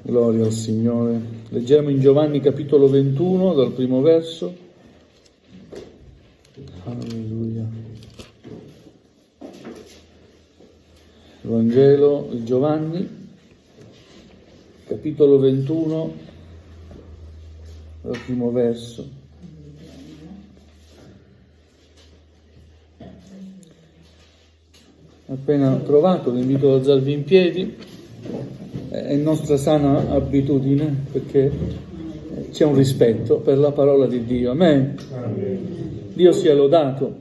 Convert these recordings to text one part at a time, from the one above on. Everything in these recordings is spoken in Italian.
Gloria al Signore. Leggiamo in Giovanni capitolo 21 dal primo verso. Alleluia. Vangelo di Giovanni, capitolo 21, dal primo verso. Appena trovato, vi invito ad alzarvi in piedi. È nostra sana abitudine, perché c'è un rispetto per la parola di Dio. Amen. Dio sia lodato.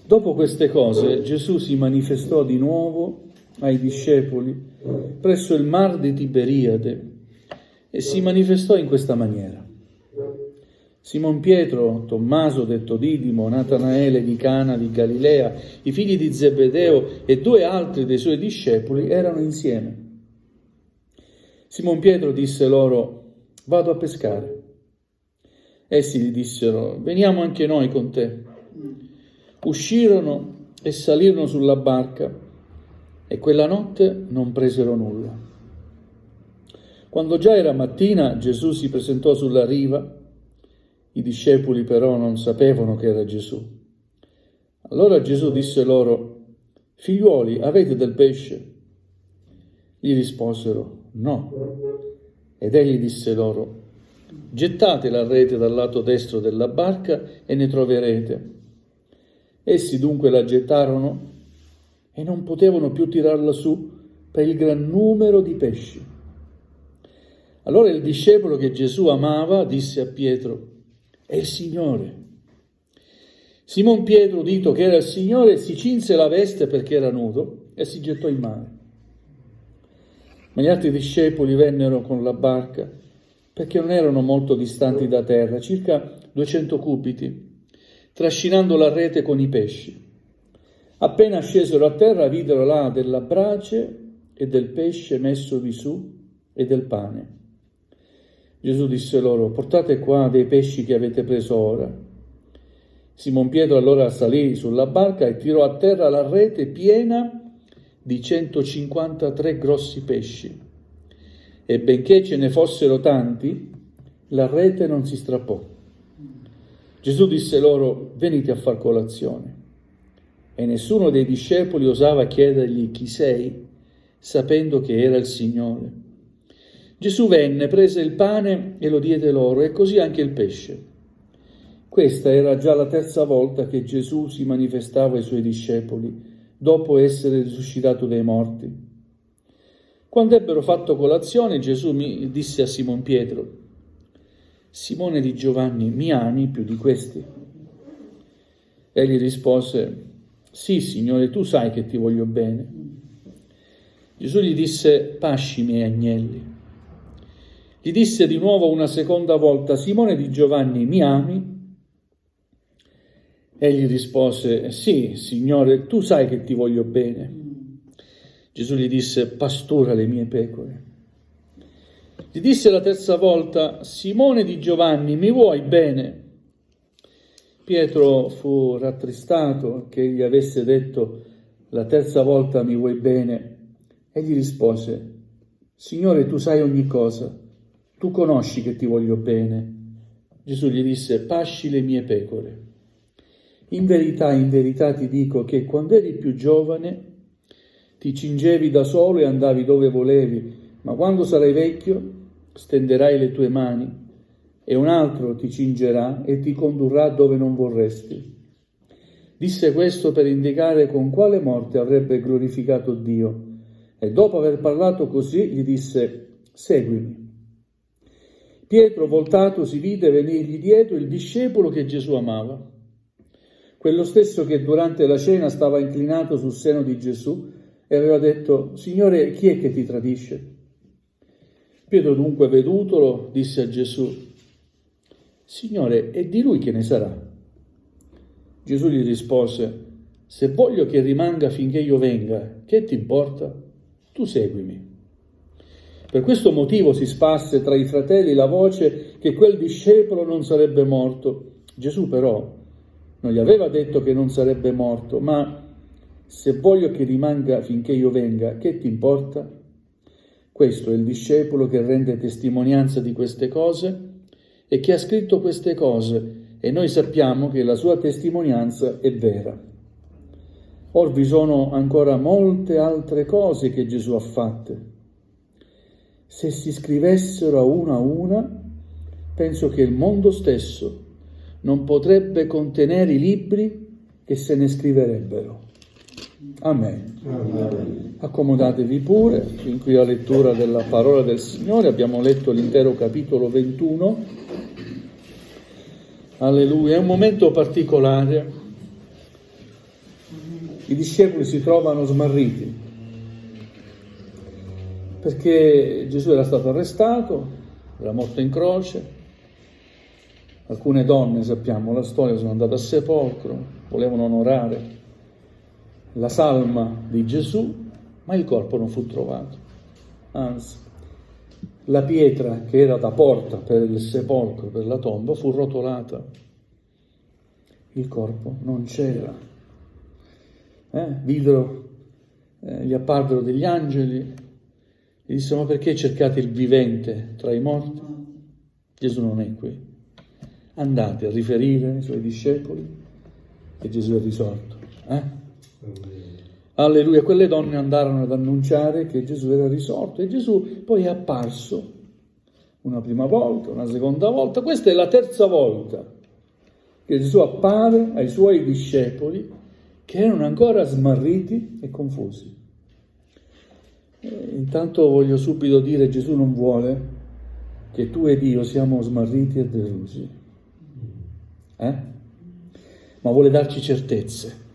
Dopo queste cose Gesù si manifestò di nuovo ai discepoli presso il mar di Tiberiade e si manifestò in questa maniera. Simon Pietro, Tommaso detto Didimo, Natanaele di Cana di Galilea, i figli di Zebedeo e 2 altri dei suoi discepoli erano insieme. Simon Pietro disse loro: vado a pescare. Essi gli dissero: veniamo anche noi con te. Uscirono e salirono sulla barca e quella notte non presero nulla. Quando già era mattina, Gesù si presentò sulla riva. I discepoli però non sapevano che era Gesù. Allora Gesù disse loro: figliuoli, avete del pesce? Gli risposero: no. Ed egli disse loro: gettate la rete dal lato destro della barca e ne troverete. Essi dunque la gettarono e non potevano più tirarla su per il gran numero di pesci. Allora il discepolo che Gesù amava disse a Pietro: è il Signore. Simon Pietro, udito che era il Signore, si cinse la veste perché era nudo e si gettò in mare. Ma gli altri discepoli vennero con la barca, perché non erano molto distanti da terra, circa 200 cubiti, trascinando la rete con i pesci. Appena scesero a terra, videro là della brace e del pesce messovi su e del pane. Gesù disse loro: portate qua dei pesci che avete preso ora. Simon Pietro allora salì sulla barca e tirò a terra la rete piena di 153 grossi pesci. E benché ce ne fossero tanti, la rete non si strappò. Gesù disse loro: venite a far colazione. E nessuno dei discepoli osava chiedergli: chi sei? Sapendo che era il Signore. Gesù venne, prese il pane e lo diede loro, e così anche il pesce. Questa era già la 3ª volta che Gesù si manifestava ai suoi discepoli, dopo essere risuscitato dai morti. Quando ebbero fatto colazione, Gesù disse a Simon Pietro: Simone di Giovanni, mi ami più di questi? Egli rispose: sì, Signore, tu sai che ti voglio bene. Gesù gli disse: pasci i miei agnelli. Gli disse di nuovo una seconda volta: Simone di Giovanni, mi ami? Egli rispose: sì, Signore, tu sai che ti voglio bene. Gesù gli disse: pastura le mie pecore. Gli disse la 3ª volta: Simone di Giovanni, mi vuoi bene? Pietro fu rattristato che gli avesse detto la 3ª volta: mi vuoi bene? E gli rispose: Signore, tu sai ogni cosa, tu conosci che ti voglio bene. Gesù gli disse: pasci le mie pecore. In verità ti dico che quando eri più giovane ti cingevi da solo e andavi dove volevi, ma quando sarai vecchio stenderai le tue mani e un altro ti cingerà e ti condurrà dove non vorresti. Disse questo per indicare con quale morte avrebbe glorificato Dio, e dopo aver parlato così gli disse: seguimi. Pietro, voltato, si vide venirgli dietro il discepolo che Gesù amava, quello stesso che durante la cena stava inclinato sul seno di Gesù e aveva detto: Signore, chi è che ti tradisce? Pietro dunque, vedutolo, disse a Gesù: Signore, è di lui che ne sarà? Gesù gli rispose: se voglio che rimanga finché io venga, che ti importa? Tu seguimi. Per questo motivo si sparse tra i fratelli la voce che quel discepolo non sarebbe morto. Gesù però non gli aveva detto che non sarebbe morto, ma se voglio che rimanga finché io venga, che ti importa? Questo è il discepolo che rende testimonianza di queste cose e che ha scritto queste cose, e noi sappiamo che la sua testimonianza è vera. Or vi sono ancora molte altre cose che Gesù ha fatte. Se si scrivessero a una, penso che il mondo stesso non potrebbe contenere i libri che se ne scriverebbero. Amen. Amen. Accomodatevi pure, fin qui la lettura della parola del Signore. Abbiamo letto l'intero capitolo 21. Alleluia. È un momento particolare. I discepoli si trovano smarriti perché Gesù era stato arrestato, era morto in croce. Alcune donne, sappiamo la storia, sono andate al sepolcro, volevano onorare la salma di Gesù, ma il corpo non fu trovato. Anzi, la pietra che era da porta per il sepolcro, per la tomba, fu rotolata. Il corpo non c'era. Videro, gli apparvero degli angeli e dissero: ma perché cercate il vivente tra i morti? Gesù non è qui. Andate a riferire ai suoi discepoli che Gesù è risorto. Alleluia. Quelle donne andarono ad annunciare che Gesù era risorto, e Gesù poi è apparso una prima volta, una seconda volta. Questa è la terza volta che Gesù appare ai suoi discepoli, che erano ancora smarriti e confusi. Intanto voglio subito dire: Gesù non vuole che tu ed io siamo smarriti e delusi, ma vuole darci certezze.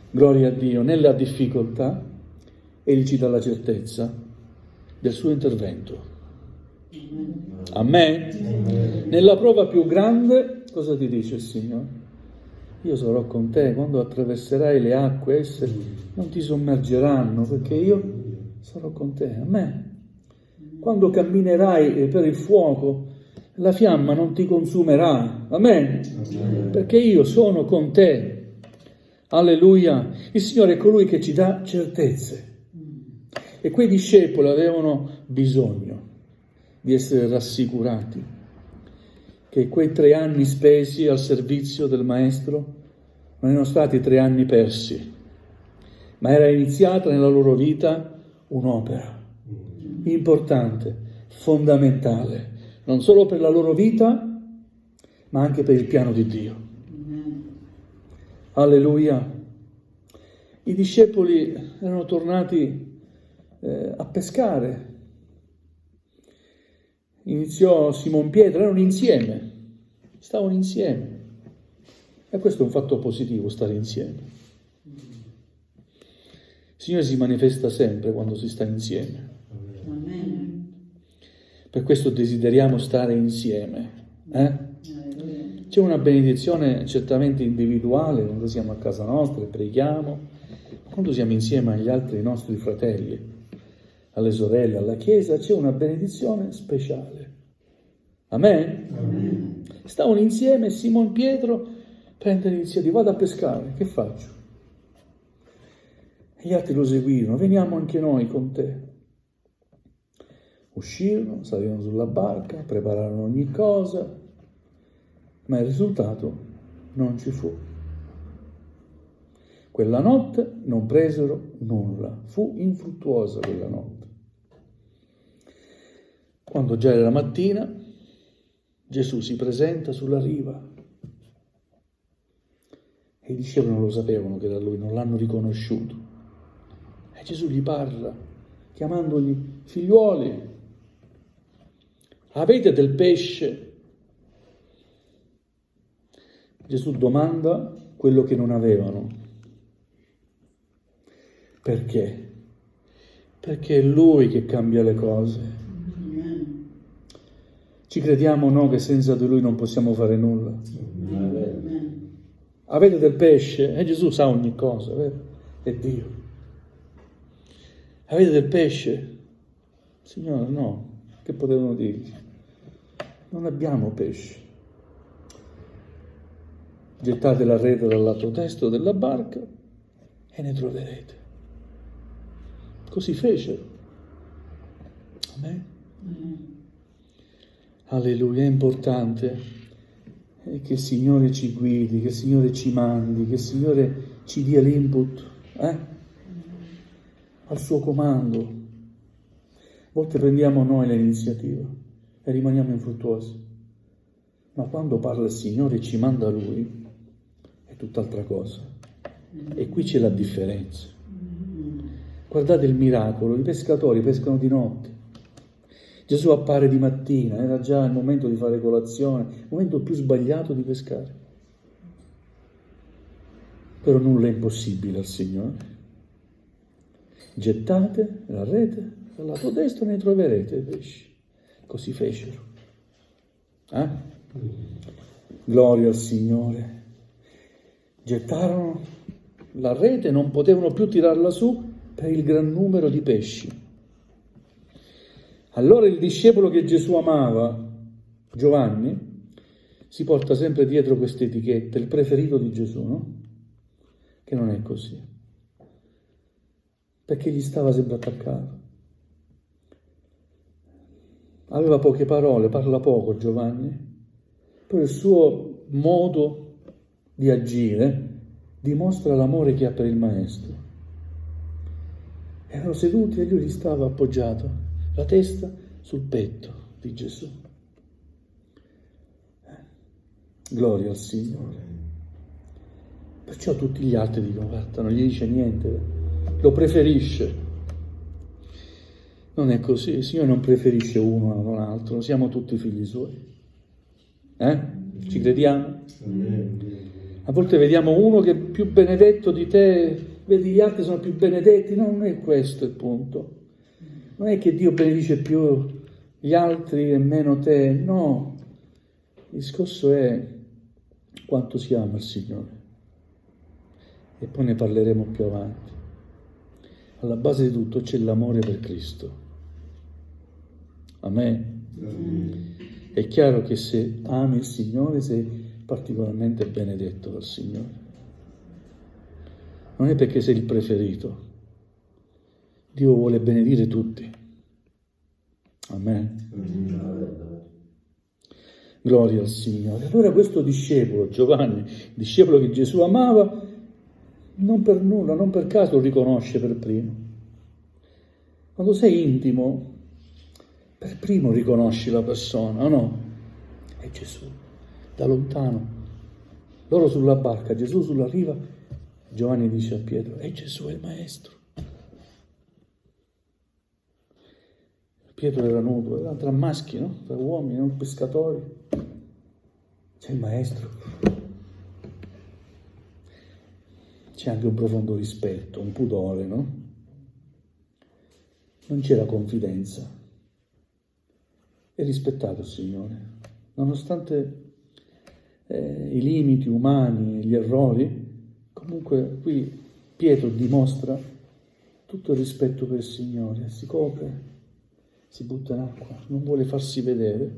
Gloria a Dio. Nella difficoltà Egli ci dà la certezza del suo intervento. Amen. Nella prova più grande cosa ti dice il Signore? Io sarò con te, quando attraverserai le acque, esse non ti sommergeranno, perché io sarò con te. Amen. Quando camminerai per il fuoco, la fiamma non ti consumerà. Amen. Perché io sono con te. Alleluia. Il Signore è colui che ci dà certezze. E quei discepoli avevano bisogno di essere rassicurati che quei 3 anni spesi al servizio del Maestro non erano stati 3 anni persi, ma era iniziata nella loro vita un'opera importante, fondamentale, non solo per la loro vita, ma anche per il piano di Dio. Alleluia. I discepoli erano tornati a pescare. Iniziò Simon Pietro, erano insieme, stavano insieme. E questo è un fatto positivo, stare insieme. Il Signore si manifesta sempre quando si sta insieme. Amen. Per questo desideriamo stare insieme. C'è una benedizione certamente individuale quando siamo a casa nostra e preghiamo, quando siamo insieme agli altri nostri fratelli, alle sorelle, alla Chiesa, c'è una benedizione speciale. Amen? Amen. Stavano insieme, Simon Pietro prende l'iniziativa: vado a pescare, che faccio? E gli altri lo seguirono: veniamo anche noi con te. Uscirono, salirono sulla barca, prepararono ogni cosa, ma il risultato non ci fu. Quella notte non presero nulla, fu infruttuosa quella notte. Quando già era mattina, Gesù si presenta sulla riva e i discepoli non lo sapevano che era lui, non l'hanno riconosciuto. E Gesù gli parla, chiamandogli: figliuoli, avete del pesce? Gesù domanda quello che non avevano. Perché? Perché è Lui che cambia le cose. Ci crediamo o no che senza di Lui non possiamo fare nulla? Avete del pesce? E Gesù sa ogni cosa, vero? È Dio. Avete del pesce? Signore, no. Che potevano dirgli? Non abbiamo pesce. Gettate la rete dal lato destro della barca e ne troverete. Così fecero. Amen. Alleluia, è importante che il Signore ci guidi, che il Signore ci mandi, che il Signore ci dia l'input al suo comando. A volte prendiamo noi l'iniziativa e rimaniamo infruttuosi, ma quando parla il Signore e ci manda Lui è tutt'altra cosa. E qui c'è la differenza. Guardate il miracolo, i pescatori pescano di notte. Gesù appare di mattina, era già il momento di fare colazione, il momento più sbagliato di pescare. Però nulla è impossibile al Signore. Gettate la rete, dal lato destro ne troverete i pesci. Così fecero. Gloria al Signore. Gettarono la rete, non potevano più tirarla su per il gran numero di pesci. Allora il discepolo che Gesù amava, Giovanni, si porta sempre dietro questa etichetta, il preferito di Gesù, no? Che non è così. Perché gli stava sempre attaccato. Aveva poche parole, parla poco Giovanni, però il suo modo di agire dimostra l'amore che ha per il Maestro. Erano seduti e lui gli stava appoggiato, la testa sul petto di Gesù. Gloria al Signore. Perciò tutti gli altri dicono, guarda, non gli dice niente, lo preferisce. Non è così, il Signore non preferisce uno a un altro, siamo tutti figli Suoi. Ci crediamo? A volte vediamo uno che è più benedetto di te, vedi gli altri sono più benedetti, no, non è questo il punto. Non è che Dio benedice più gli altri e meno te, no. Il discorso è quanto si ama il Signore. E poi ne parleremo più avanti. Alla base di tutto c'è l'amore per Cristo. Amen. È chiaro che se ami il Signore sei particolarmente benedetto dal Signore. Non è perché sei il preferito. Dio vuole benedire tutti. Amen. Gloria al Signore. Allora questo discepolo, Giovanni, discepolo che Gesù amava, non per nulla, non per caso lo riconosce per primo. Quando sei intimo, per primo riconosci la persona, o no? È Gesù, da lontano. Loro sulla barca, Gesù sulla riva, Giovanni dice a Pietro, è Gesù, è il Maestro. Pietro era nudo, era tra maschi, no? Tra uomini, non pescatori. C'è il Maestro. C'è anche un profondo rispetto, un pudore, no? Non c'era confidenza. È rispettato il Signore. Nonostante i limiti umani, gli errori, comunque qui Pietro dimostra tutto il rispetto per il Signore. Si copre, si butta in acqua, non vuole farsi vedere,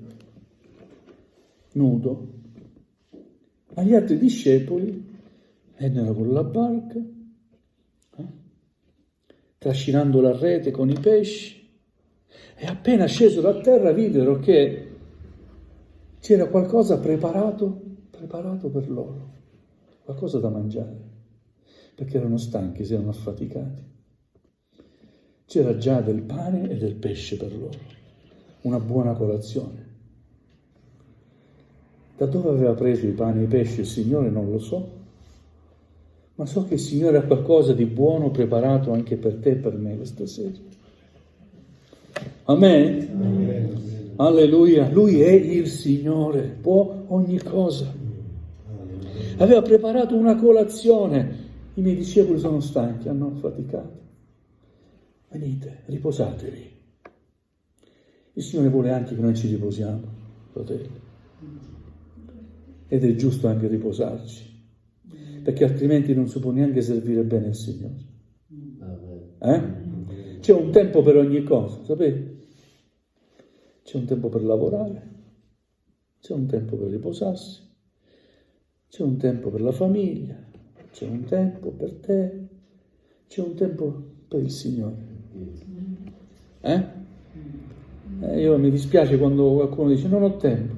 nudo. Ma gli altri discepoli vennero con la barca, trascinando la rete con i pesci, e appena scesero a terra videro che c'era qualcosa preparato per loro, qualcosa da mangiare, perché erano stanchi, si erano affaticati. C'era già del pane e del pesce per loro, una buona colazione. Da dove aveva preso i pani e i pesci il Signore non lo so, ma so che il Signore ha qualcosa di buono preparato anche per te e per me questa sera. Amen? Amen. Alleluia. Lui è il Signore, può ogni cosa. Aveva preparato una colazione. I miei discepoli sono stanchi, hanno affaticato. Venite, riposatevi. Il Signore vuole anche che noi ci riposiamo, fratelli. Ed è giusto anche riposarci, perché altrimenti non si può neanche servire bene il Signore. C'è un tempo per ogni cosa, sapete? C'è un tempo per lavorare, c'è un tempo per riposarsi, c'è un tempo per la famiglia, c'è un tempo per te, c'è un tempo per il Signore. Io mi dispiace quando qualcuno dice non ho tempo.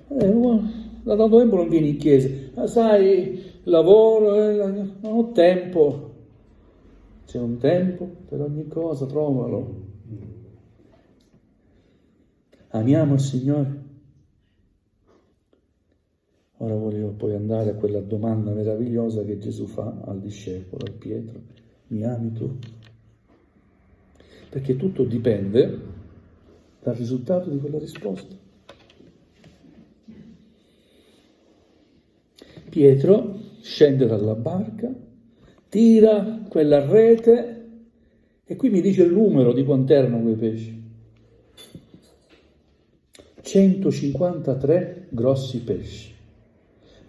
Da tanto tempo non vieni in chiesa. Ma sai, lavoro, non ho tempo. C'è un tempo per ogni cosa, trovalo. Amiamo il Signore. Ora voglio poi andare a quella domanda meravigliosa che Gesù fa al discepolo, a Pietro. Mi ami tu? Perché tutto dipende dal risultato di quella risposta. Pietro scende dalla barca, tira quella rete e qui mi dice il numero di quant'erano quei pesci. 153 grossi pesci.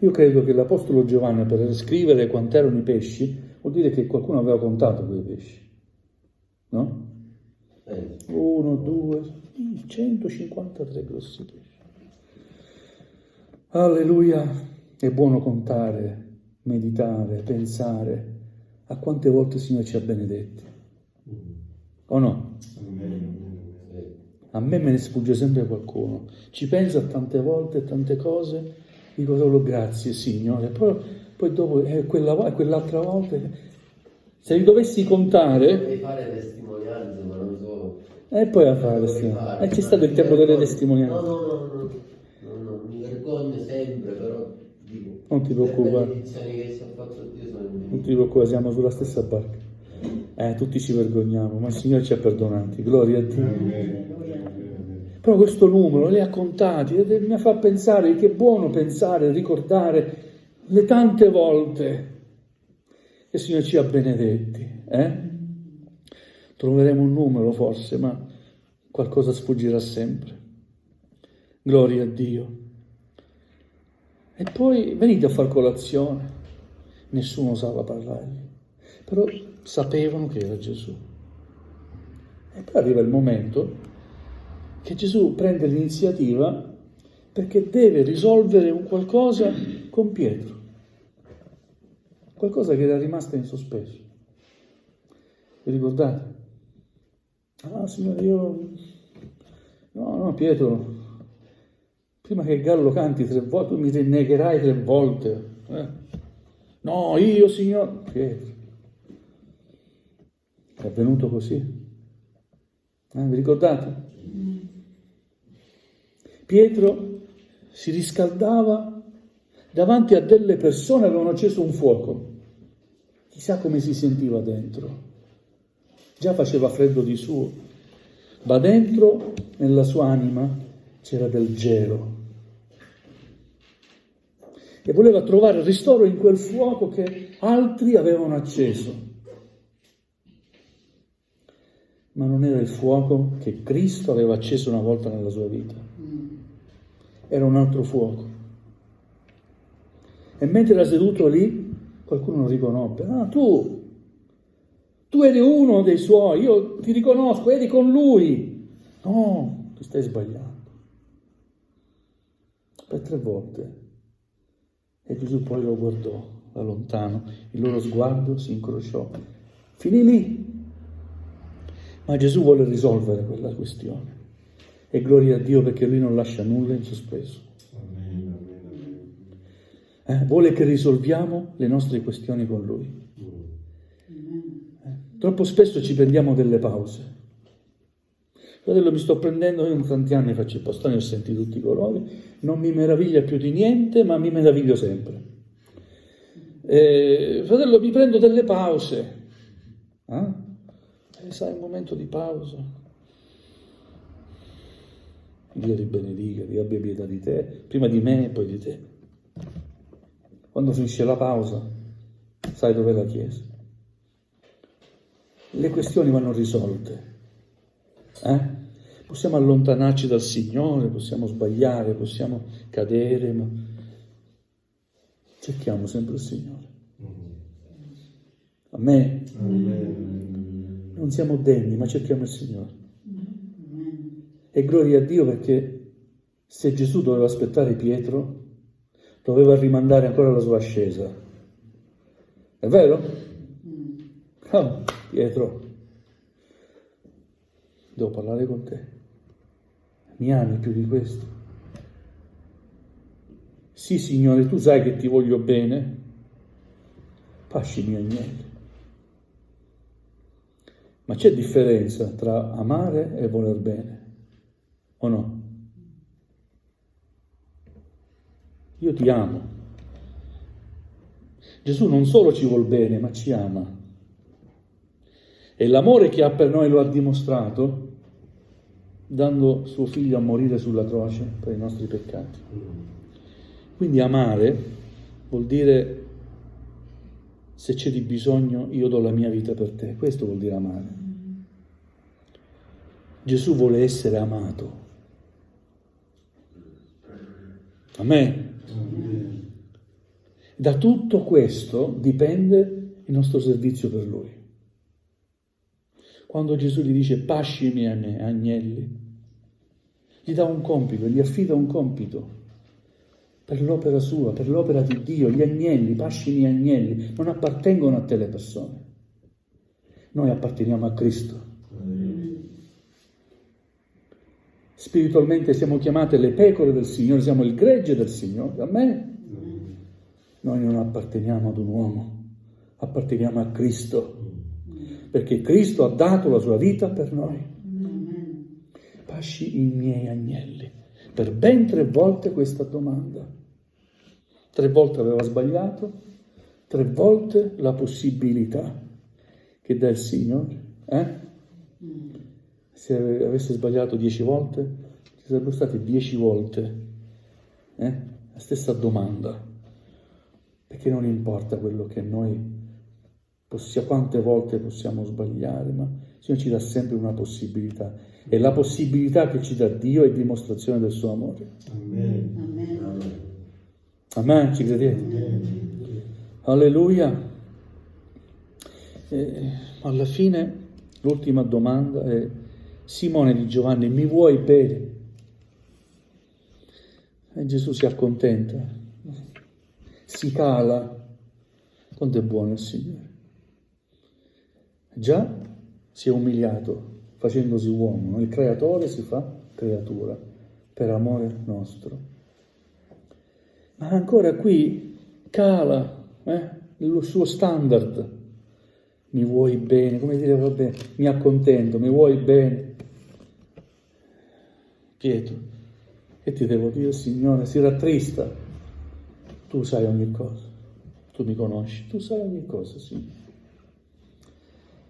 Io credo che l'Apostolo Giovanni, per scrivere quant'erano i pesci, vuol dire che qualcuno aveva contato quei pesci. No? 1, 2, 153 grossi pesci. Alleluia! È buono contare, meditare, pensare a quante volte il Signore ci ha benedetti. O no? A me ne sfugge sempre qualcuno. Ci penso a tante volte, a tante cose, dico solo grazie Signore. Poi dopo quell'altra volta, se li dovessi contare... Devi fare testimonianze, ma non so... E poi a fare testimonianze. C'è stato il tempo delle testimonianze. No, mi vergogno sempre, però dico... Non ti preoccupare. Le benedizioni che ci ha fatto Dio sono Non ti preoccupare, siamo sulla stessa barca. Tutti ci vergogniamo, ma il Signore ci ha perdonati. Gloria a Dio. Però questo numero li ha contati e mi fa pensare che è buono pensare, ricordare le tante volte che il Signore ci ha benedetti. Troveremo un numero forse, ma qualcosa sfuggirà sempre. Gloria a Dio. E poi venite a far colazione. Nessuno osava parlargli, però sapevano che era Gesù. E poi arriva il momento che Gesù prende l'iniziativa perché deve risolvere un qualcosa con Pietro, qualcosa che era rimasta in sospeso. Vi ricordate? Signore, No, Pietro, prima che il gallo canti 3 volte, tu mi rinnegherai 3 volte. No, io, Signore. Pietro. È avvenuto così. Vi ricordate? Pietro si riscaldava davanti a delle persone che avevano acceso un fuoco. Chissà come si sentiva dentro. Già faceva freddo di suo, ma dentro, nella sua anima, c'era del gelo. E voleva trovare ristoro in quel fuoco che altri avevano acceso. Ma non era il fuoco che Cristo aveva acceso una volta nella sua vita. Era un altro fuoco. E mentre era seduto lì, qualcuno lo riconobbe. Tu eri uno dei suoi, io ti riconosco, eri con lui. No, ti stai sbagliando. Per 3 volte. E Gesù poi lo guardò da lontano, il loro sguardo si incrociò. Finì lì. Ma Gesù vuole risolvere quella questione. E gloria a Dio perché Lui non lascia nulla in sospeso. Vuole che risolviamo le nostre questioni con Lui. Troppo spesso ci prendiamo delle pause. Fratello, mi sto prendendo, io in tanti anni faccio il pastore, ho sentito tutti i colori, non mi meraviglia più di niente, ma mi meraviglio sempre. Fratello, mi prendo delle pause. Sai, un momento di pausa. Dio ti benedica, Dio abbia pietà di te, prima di me e poi di te. Quando finisce la pausa, sai dov'è la Chiesa? Le questioni vanno risolte. Possiamo allontanarci dal Signore, possiamo sbagliare, possiamo cadere, ma cerchiamo sempre il Signore. Amen. Non siamo degni, ma cerchiamo il Signore. E gloria a Dio perché se Gesù doveva aspettare Pietro, doveva rimandare ancora la sua ascesa. È vero? Pietro, devo parlare con te. Mi ami più di questo? Sì, Signore, tu sai che ti voglio bene. Pasci i miei agnelli. Ma c'è differenza tra amare e voler bene, o no? Io ti amo. Gesù non solo ci vuol bene, ma ci ama. E l'amore che ha per noi lo ha dimostrato dando suo figlio a morire sulla croce per i nostri peccati. Quindi amare vuol dire: se c'è di bisogno io do la mia vita per te. Questo vuol dire amare. Gesù vuole essere amato. Amen. Da tutto questo dipende il nostro servizio per Lui. Quando Gesù gli dice pasci i miei agnelli, gli dà un compito, gli affida un compito per l'opera sua, per l'opera di Dio. Gli agnelli, pasci i miei agnelli, non appartengono a te le persone. Noi apparteniamo a Cristo. Spiritualmente siamo chiamate le pecore del Signore, siamo il gregge del Signore. Amen. Noi non apparteniamo ad un uomo, apparteniamo a Cristo, perché Cristo ha dato la sua vita per noi. Pasci i miei agnelli. Per ben 3 volte questa domanda. 3 volte aveva sbagliato, 3 volte la possibilità che dà il Signore. Se avesse sbagliato 10 volte, ci sarebbero state 10 volte la stessa domanda. Perché non importa quello che noi possiamo, quante volte possiamo sbagliare, ma il Signore ci dà sempre una possibilità. E la possibilità che ci dà Dio è dimostrazione del suo amore. Amen. Amen. Amen, ci credete? Alleluia. Alla fine l'ultima domanda è: Simone di Giovanni, mi vuoi bene? E Gesù si accontenta, si cala. Quanto è buono il Signore. Già si è umiliato facendosi uomo, no? Il creatore si fa creatura per amore nostro. Ma ancora qui cala il suo standard. Mi vuoi bene, come dire, vabbè, mi accontento, mi vuoi bene. Pietro, che ti devo dire, Signore? Si rattrista. Tu sai ogni cosa, tu mi conosci, tu sai ogni cosa, Signore.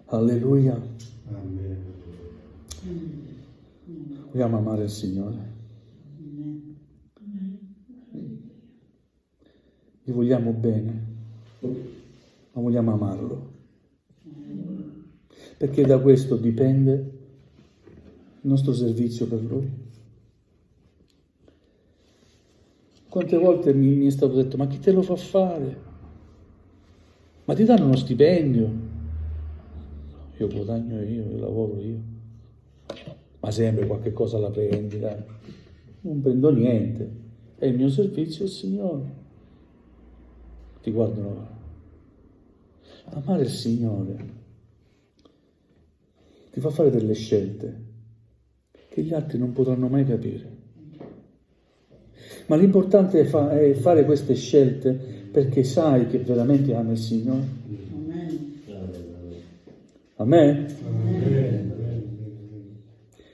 Alleluia. Amen. Vogliamo amare il Signore. Gli vogliamo bene, ma vogliamo amarlo. Perché da questo dipende il nostro servizio per Lui. Quante volte mi è stato detto: ma chi te lo fa fare? Ma ti danno uno stipendio? Io guadagno io lavoro io. Ma sempre qualche cosa la prendi, dai. Non prendo niente. È il mio servizio al Signore. Ti guardano. Amare il Signore ti fa fare delle scelte che gli altri non potranno mai capire. Ma l'importante è fare queste scelte perché sai che veramente ami il Signore. Amen? Amen?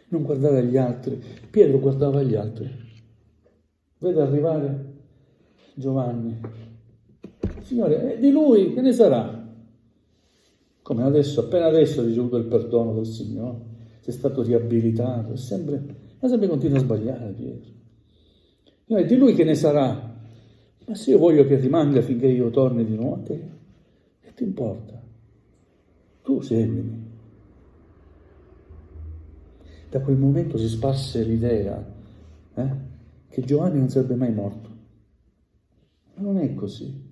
Non guardare agli altri. Pietro guardava agli altri. Vede arrivare Giovanni. Signore, di lui che ne sarà? Come adesso, appena adesso ha ricevuto il perdono del Signore, sei stato riabilitato, ma sempre continua a sbagliare Pietro. Signore, di lui che ne sarà? Ma se io voglio che rimanga finché io torni di nuovo a te, che ti importa? Tu seguimi. Da quel momento si sparse l'idea che Giovanni non sarebbe mai morto. Ma non è così.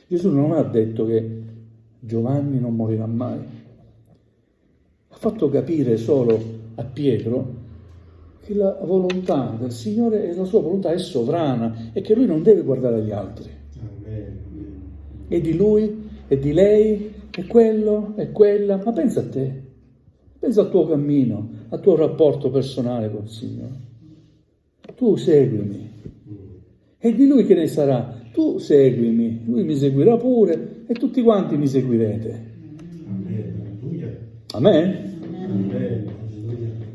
Gesù non ha detto che Giovanni non morirà mai. Ha fatto capire solo a Pietro che la volontà del Signore e la sua volontà è sovrana e che lui non deve guardare agli altri. E di lui, e di lei, e quello, e quella. Ma pensa a te, pensa al tuo cammino, al tuo rapporto personale con il Signore. Tu seguimi. E di Lui che ne sarà? Tu seguimi, Lui mi seguirà pure e tutti quanti mi seguirete. Amen?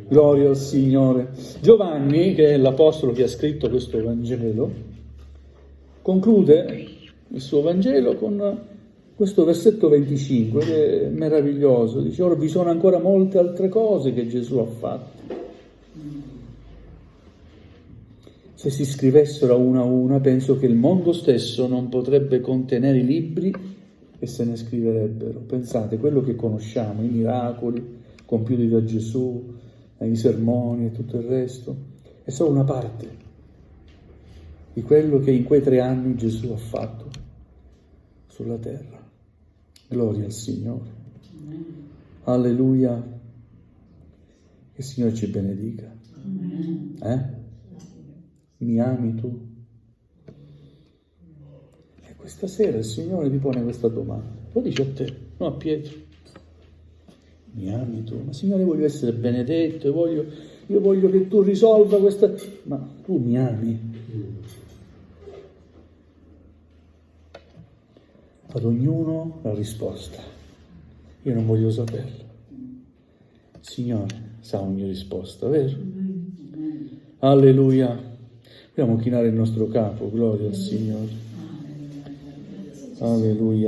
Gloria al Signore. Giovanni, che è l'apostolo che ha scritto questo Vangelo, conclude il suo Vangelo con questo versetto 25, che è meraviglioso. Dice: ora vi sono ancora molte altre cose che Gesù ha fatto. Se si scrivessero una a una, penso che il mondo stesso non potrebbe contenere i libri che se ne scriverebbero. Pensate, quello che conosciamo, i miracoli compiuti da Gesù, i sermoni e tutto il resto, è solo una parte di quello che in quei 3 anni Gesù ha fatto sulla terra. Gloria al Signore. Alleluia. Che il Signore ci benedica. Mi ami tu? E questa sera il Signore ti pone questa domanda. Lo dice a te, non a Pietro. Mi ami tu? Ma Signore, voglio essere benedetto, io voglio che tu risolva questa... Ma tu mi ami? Ad ognuno la risposta. Io non voglio saperla. Il Signore sa ogni risposta, vero? Alleluia. Dobbiamo chinare il nostro capo, gloria al Signore. Alleluia.